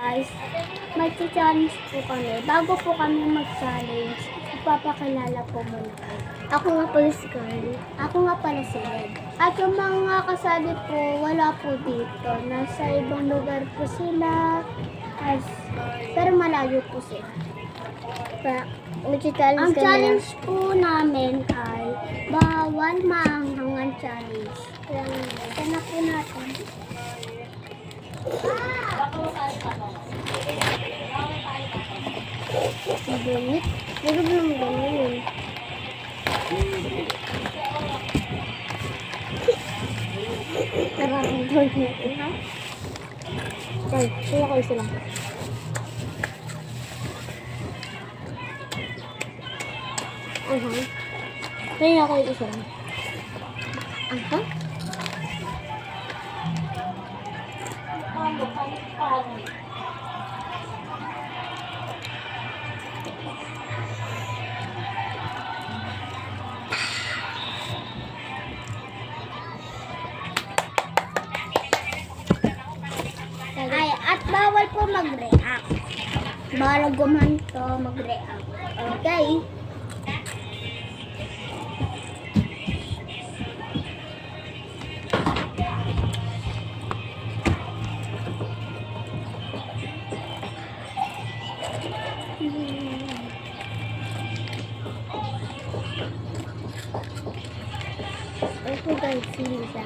guys, mag-challenge po kami. Bago po kami mag-challenge, ipapakilala po muna kayo. Ako nga pala si Carly. Ako nga pala si Red. At yung mga kasali po, wala po dito. Nasa ibang lugar po sila. Pero malayo po sila. Mag-challenge Ang kami. challenge po namin ay bawal maanghangan challenge. Ito na po natin. Ganit. Pero ba naman ganun? Nakakantoy natin, ha? Ay, sila kayo sila. Kaya ako yung isa lang. Ay, at bawal po mag-react. Bawal gumanto mag-react. Okay? Ito guys, si Lisa.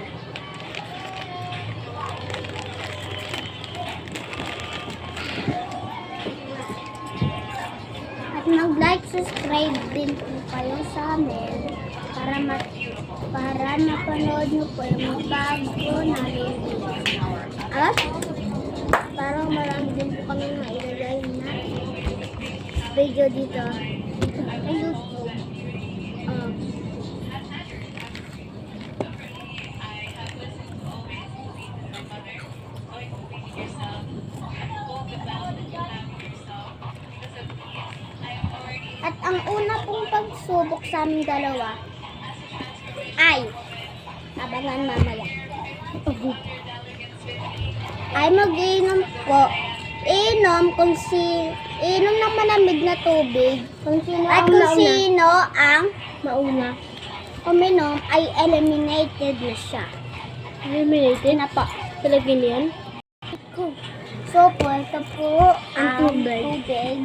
At mag-like, subscribe din po kayo sa amin para mapanood nyo po yung bago na review. At parang marami din po kami mailagay na video dito. Sa YouTube. At ang una pong pagsubok sa aming dalawa ay abangan mamaya. Ay mag-inom po. Inom ng malamig na tubig. At kung sino ang Mauna. uminom ay eliminated na siya. Eliminated? Na po. Talagin yan? So po, ito po Ang ang tubig. tubig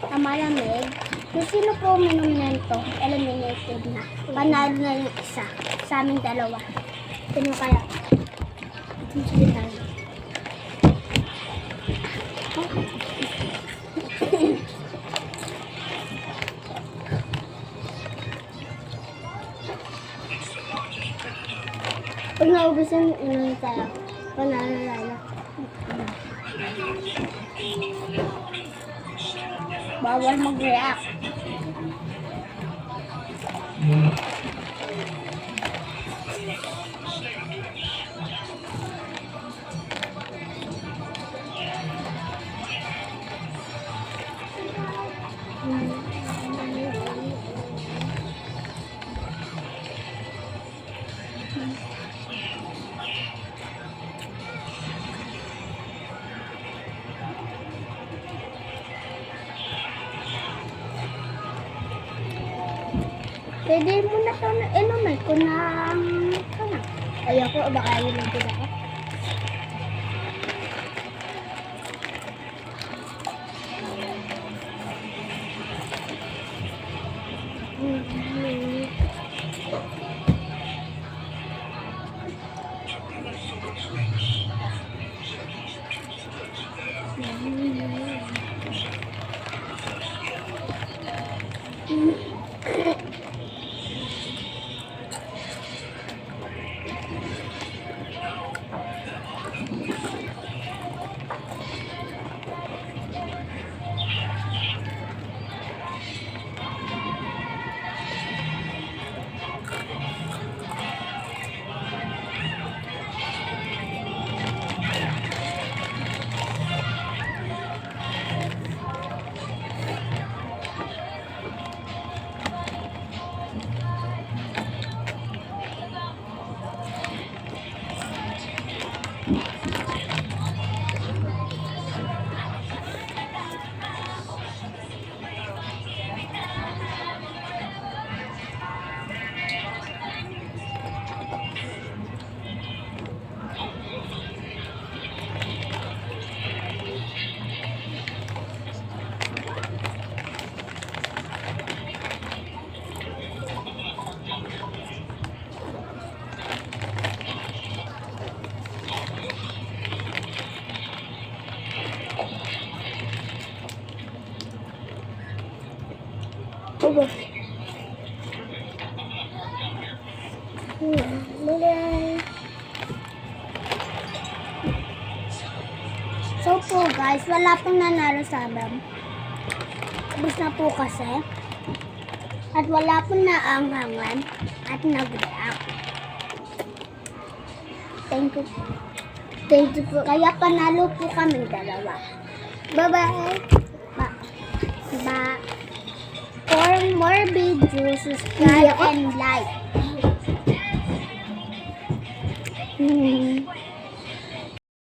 na malamig. Kung sino po uminom nito, eliminated na. Panalo na yung isa sa aming dalawa. Sino kaya? Sige tayo. Pag naubos yung inang tayo, panalo na. Bawal mag-react. Pwede mo na ito na inumin ko na ayoko, baka inumin ko ako. ba? So po guys, wala pong nanalo sa abam. Tapos na po kasi. At wala pong naanghangan. At nag-react. Thank you. Thank you po. Kaya panalo po kami dalawa. Bye-bye. For more videos, subscribe and like.